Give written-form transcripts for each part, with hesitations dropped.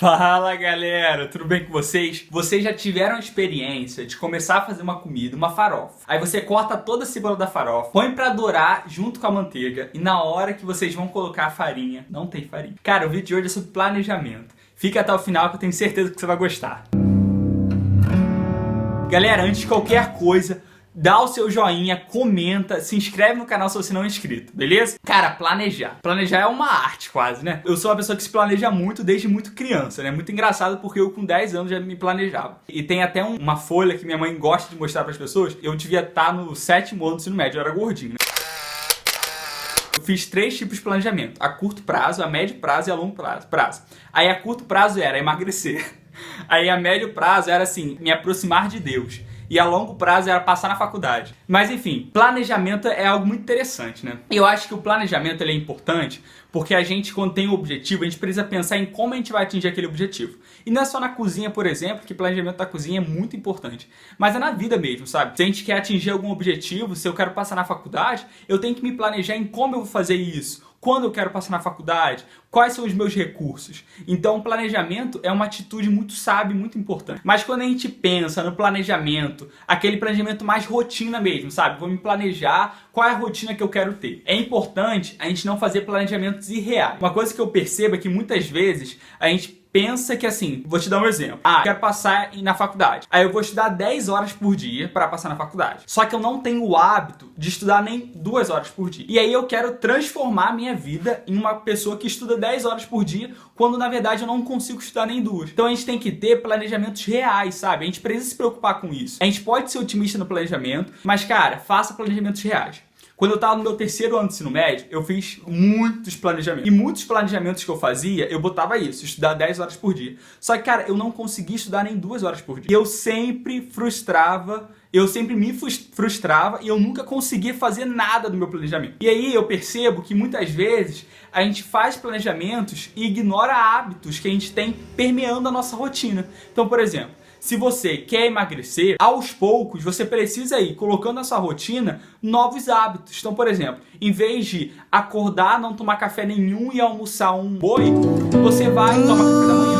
Fala galera, tudo bem com vocês? Vocês já tiveram a experiência de começar a fazer uma comida, uma farofa. Aí você corta toda a cebola da farofa, põe pra dourar junto com a manteiga e na hora que vocês vão colocar a farinha, não tem farinha. Cara, o vídeo de hoje é sobre planejamento. Fica até o final que eu tenho certeza que você vai gostar. Galera, antes de qualquer coisa, dá o seu joinha, comenta, se inscreve no canal se você não é inscrito, beleza? Cara, planejar. Planejar é uma arte quase, né? Eu sou uma pessoa que se planeja muito desde muito criança, né? Muito engraçado porque eu com 10 anos já me planejava. E tem até uma folha que minha mãe gosta de mostrar para as pessoas. Eu devia estar no 7º ano do ensino médio, eu era gordinho, né? Eu fiz 3 tipos de planejamento. A curto prazo, a médio prazo e a longo prazo. Aí a curto prazo era emagrecer. Aí a médio prazo era assim, me aproximar de Deus. E a longo prazo era passar na faculdade. Mas enfim, planejamento é algo muito interessante, né? E eu acho que o planejamento ele é importante porque a gente, quando tem um objetivo, a gente precisa pensar em como a gente vai atingir aquele objetivo. E não é só na cozinha, por exemplo, que planejamento da cozinha é muito importante. Mas é na vida mesmo, sabe? Se a gente quer atingir algum objetivo, se eu quero passar na faculdade, eu tenho que me planejar em como eu vou fazer isso. Quando eu quero passar na faculdade, quais são os meus recursos. Então o planejamento é uma atitude muito sábia e muito importante. Mas quando a gente pensa no planejamento, aquele planejamento mais rotina mesmo, sabe? Vou me planejar qual é a rotina que eu quero ter. É importante a gente não fazer planejamentos irreais. Uma coisa que eu percebo é que muitas vezes a gente pensa que assim, vou te dar um exemplo. Eu quero passar na faculdade. Aí eu vou estudar 10 horas por dia para passar na faculdade. Só que eu não tenho o hábito de estudar nem 2 horas por dia. E aí eu quero transformar a minha vida em uma pessoa que estuda 10 horas por dia, quando na verdade eu não consigo estudar nem 2. Então a gente tem que ter planejamentos reais, sabe? A gente precisa se preocupar com isso. A gente pode ser otimista no planejamento, mas cara, faça planejamentos reais. Quando eu estava no meu 3º ano de ensino médio, eu fiz muitos planejamentos. E muitos planejamentos que eu fazia, eu botava isso, estudar 10 horas por dia. Só que, cara, eu não conseguia estudar nem 2 horas por dia. E eu sempre me frustrava e eu nunca conseguia fazer nada do meu planejamento. E aí eu percebo que muitas vezes a gente faz planejamentos e ignora hábitos que a gente tem permeando a nossa rotina. Então, por exemplo, se você quer emagrecer, aos poucos você precisa ir colocando na sua rotina novos hábitos. Então, por exemplo, em vez de acordar, não tomar café nenhum e almoçar um boi, você vai e toma café da manhã.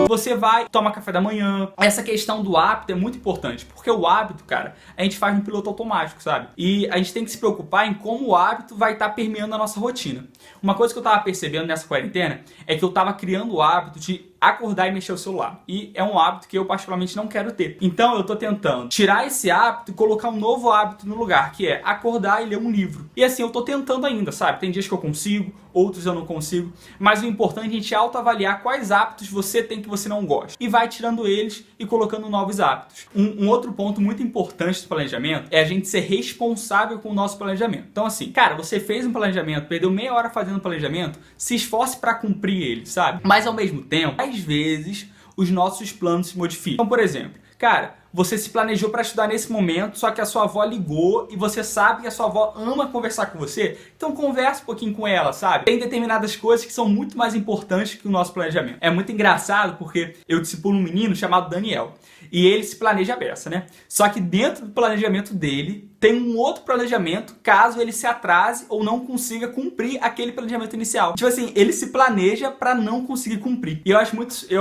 Você vai, toma café da manhã. Essa questão do hábito é muito importante, porque o hábito, cara, a gente faz no piloto automático, sabe? E a gente tem que se preocupar em como o hábito vai estar permeando a nossa rotina. Uma coisa que eu tava percebendo nessa quarentena é que eu tava criando o hábito de acordar e mexer o celular. E é um hábito que eu particularmente não quero ter. Então eu tô tentando tirar esse hábito e colocar um novo hábito no lugar, que é acordar e ler um livro. E assim, eu tô tentando ainda, sabe? Tem dias que eu consigo, outros eu não consigo. Mas o importante é a gente autoavaliar quais hábitos você tem que você não gosta. E vai tirando eles e colocando novos hábitos. Um outro ponto muito importante do planejamento é a gente ser responsável com o nosso planejamento. Então assim, cara, você fez um planejamento, perdeu meia hora fazendo o planejamento, se esforce para cumprir ele, sabe? Mas ao mesmo tempo, às vezes, os nossos planos se modificam. Então, por exemplo, cara, você se planejou para estudar nesse momento, só que a sua avó ligou e você sabe que a sua avó ama conversar com você, então conversa um pouquinho com ela, sabe? Tem determinadas coisas que são muito mais importantes que o nosso planejamento. É muito engraçado porque eu discipulo um menino chamado Daniel e ele se planeja a beça, né? Só que dentro do planejamento dele tem um outro planejamento caso ele se atrase ou não consiga cumprir aquele planejamento inicial. Tipo assim, ele se planeja para não conseguir cumprir. E eu acho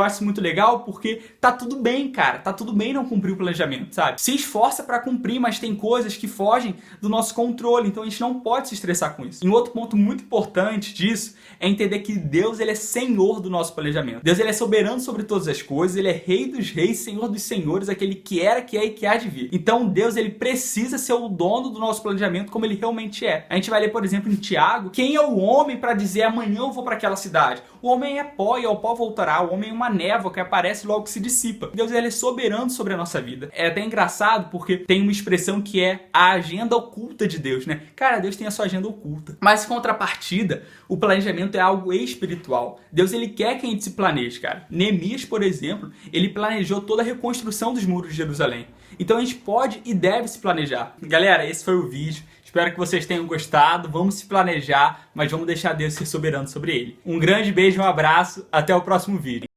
isso muito legal porque tá tudo bem, cara. Tá tudo bem não cumprir o planejamento, sabe? Se esforça para cumprir, mas tem coisas que fogem do nosso controle. Então a gente não pode se estressar com isso. E um outro ponto muito importante disso é entender que Deus ele é Senhor do nosso planejamento. Deus ele é soberano sobre todas as coisas. Ele é Rei dos reis, Senhor dos senhores, aquele que era, que é e que há de vir. Então Deus ele precisa ser o dono do nosso planejamento como ele realmente é. A gente vai ler, por exemplo, em Tiago, quem é o homem para dizer amanhã eu vou para aquela cidade? O homem é pó e ao pó voltará. O homem é uma névoa que aparece e logo se dissipa. Deus ele é soberano sobre a nossa vida. É até engraçado porque tem uma expressão que é a agenda oculta de Deus, né? Cara, Deus tem a sua agenda oculta. Mas em contrapartida, o planejamento é algo espiritual. Deus ele quer que a gente se planeje, cara. Neemias, por exemplo, ele planejou toda a reconstrução dos muros de Jerusalém. Então a gente pode e deve se planejar. Galera, esse foi o vídeo. Espero que vocês tenham gostado. Vamos se planejar, mas vamos deixar Deus ser soberano sobre ele. Um grande beijo, um abraço. Até o próximo vídeo.